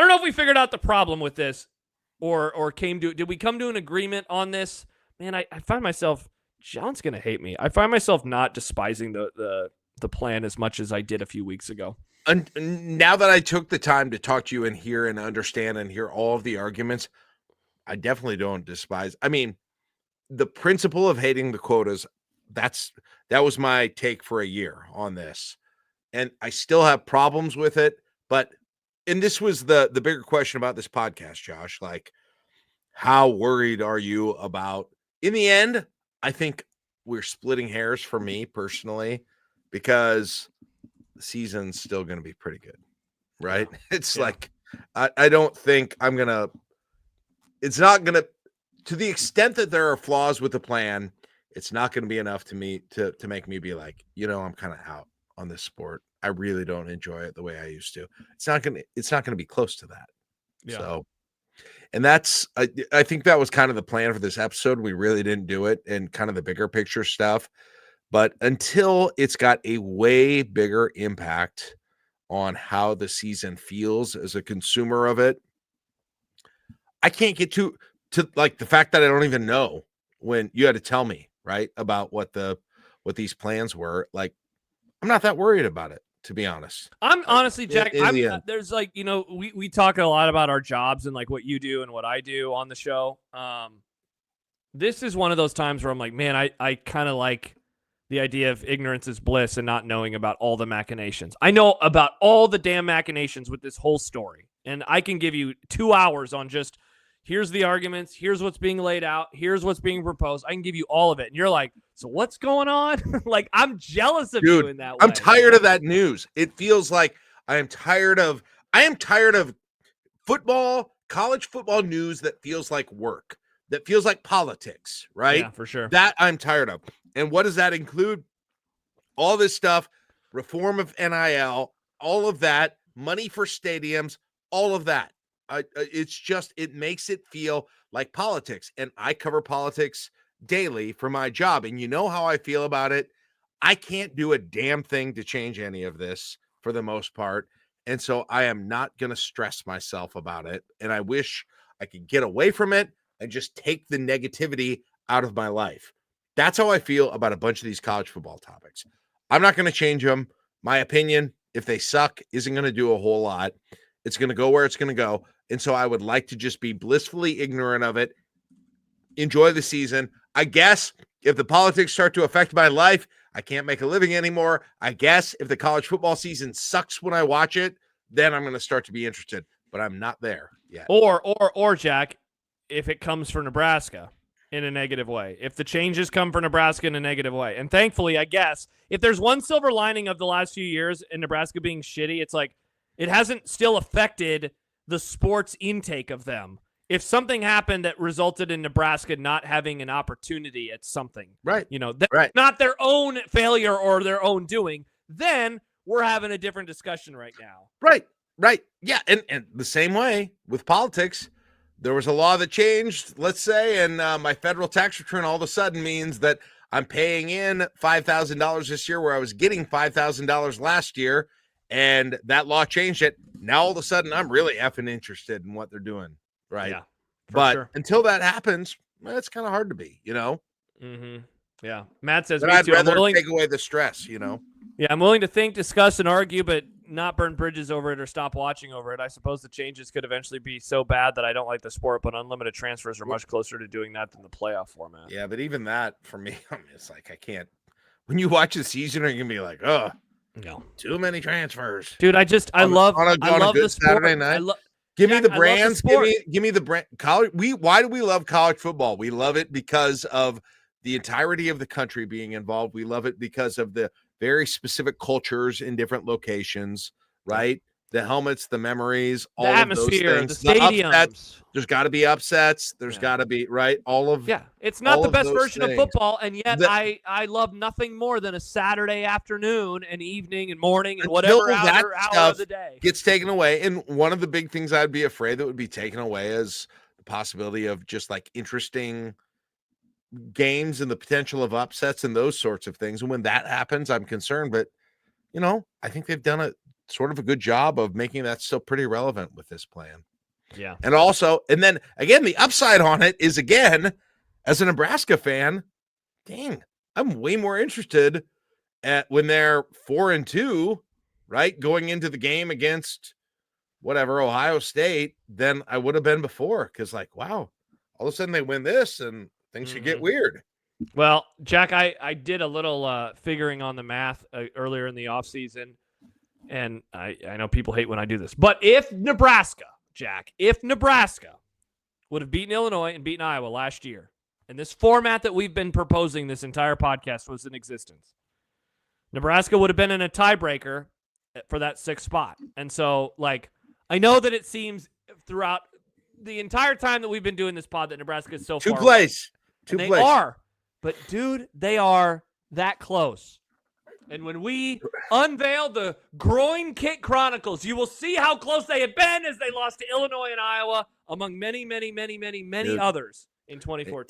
don't know if we figured out the problem with this or did we come to an agreement on this? Man, I find myself, John's going to hate me. I find myself not despising the plan as much as I did a few weeks ago. And now that I took the time to talk to you and hear and understand and hear all of the arguments, I definitely don't despise. I mean, the principle of hating the quotas, that was my take for a year on this. And I still have problems with it, and this was the bigger question about this podcast, Josh, like, how worried are you about, in the end, I think we're splitting hairs for me personally, because the season's still going to be pretty good, right? Yeah. It's like, I don't think it's not going to the extent that there are flaws with the plan, it's not going to be enough to make me be like, I'm kind of out on this sport. I really don't enjoy it the way I used to. It's not going to be close to that. Yeah. So, and I think that was kind of the plan for this episode. We really didn't do it, and kind of the bigger picture stuff. But until it's got a way bigger impact on how the season feels as a consumer of it, I can't get to like the fact that I don't even know, when you had to tell me, right, about what these plans were. Like, I'm not that worried about it, to be honest. I'm honestly, Jack, there's like, we talk a lot about our jobs and like what you do and what I do on the show. This is one of those times where I'm like, man, I kind of like the idea of ignorance is bliss and not knowing about all the machinations. I know about all the damn machinations with this whole story, and I can give you 2 hours on just, here's the arguments, here's what's being laid out, here's what's being proposed. I can give you all of it. And you're like, so what's going on? Like, I'm jealous of you in that way. I'm tired of that news. It feels like I am tired of football, college football news that feels like work, that feels like politics, right? Yeah, for sure. That I'm tired of. And what does that include? All this stuff, reform of NIL, all of that, money for stadiums, all of that. It makes it feel like politics. And I cover politics daily for my job. And you know how I feel about it. I can't do a damn thing to change any of this for the most part. And so I am not going to stress myself about it. And I wish I could get away from it and just take the negativity out of my life. That's how I feel about a bunch of these college football topics. I'm not going to change them. My opinion, if they suck, isn't going to do a whole lot. It's going to go where it's going to go. And so I would like to just be blissfully ignorant of it. Enjoy the season. I guess if the politics start to affect my life, I can't make a living anymore. I guess if the college football season sucks when I watch it, then I'm going to start to be interested. But I'm not there yet. Or Jack, if it comes for Nebraska in a negative way, if the changes come for Nebraska in a negative way. And thankfully, I guess, if there's one silver lining of the last few years in Nebraska being shitty, it's like it hasn't still affected the sports intake of them. If something happened that resulted in Nebraska not having an opportunity at something, right? Right. Not their own failure or their own doing, then we're having a different discussion right now. Right. Yeah. And the same way with politics, there was a law that changed, let's say, and my federal tax return all of a sudden means that I'm paying in $5,000 this year where I was getting $5,000 last year, and that law changed it. Now all of a sudden I'm really effing interested in what they're doing, right? Yeah, but sure. Until that happens, it's kind of hard to be, Mm-hmm. Yeah. Matt says, but I'd rather take away the stress, Yeah, I'm willing to think, discuss, and argue, but not burn bridges over it or stop watching over it. I suppose the changes could eventually be so bad that I don't like the sport, but unlimited transfers are much closer to doing that than the playoff format. Yeah, but even that, for me, it's like I can't. When you watch the season, you're going to be like, oh, no, too many transfers. Dude, I love the sport. Saturday night. Give me the brands. Give me the brand. College. Why do we love college football? We love it because of the entirety of the country being involved. We love it because of the very specific cultures in different locations, right? The helmets, the memories, all the of atmosphere, those things. The stadiums. There's got to be upsets. There's got to be, right? It's not the best version of football, and yet I love nothing more than a Saturday afternoon and evening and morning and whatever hour of the day gets taken away. And one of the big things I'd be afraid that would be taken away is the possibility of just like interesting games and the potential of upsets and those sorts of things. And when that happens, I'm concerned. But I think they've done sort of a good job of making that still pretty relevant with this plan. Yeah. And also, and then again, the upside on it is, again, as a Nebraska fan, dang, I'm way more interested at when they're 4-2, right, going into the game against whatever Ohio State than I would have been before. Because, like, wow, all of a sudden they win this and things could get weird. Well, Jack, I did a little figuring on the math earlier in the offseason, and I know people hate when I do this, but if Nebraska would have beaten Illinois and beaten Iowa last year, and this format that we've been proposing this entire podcast was in existence, Nebraska would have been in a tiebreaker for that 6th spot. And so, like, I know that it seems throughout the entire time that we've been doing this pod that Nebraska is so far away. They are. But, dude, they are that close. And when we unveil the Groin Kick Chronicles, you will see how close they have been as they lost to Illinois and Iowa, among many, many, many, many, many others in 2014.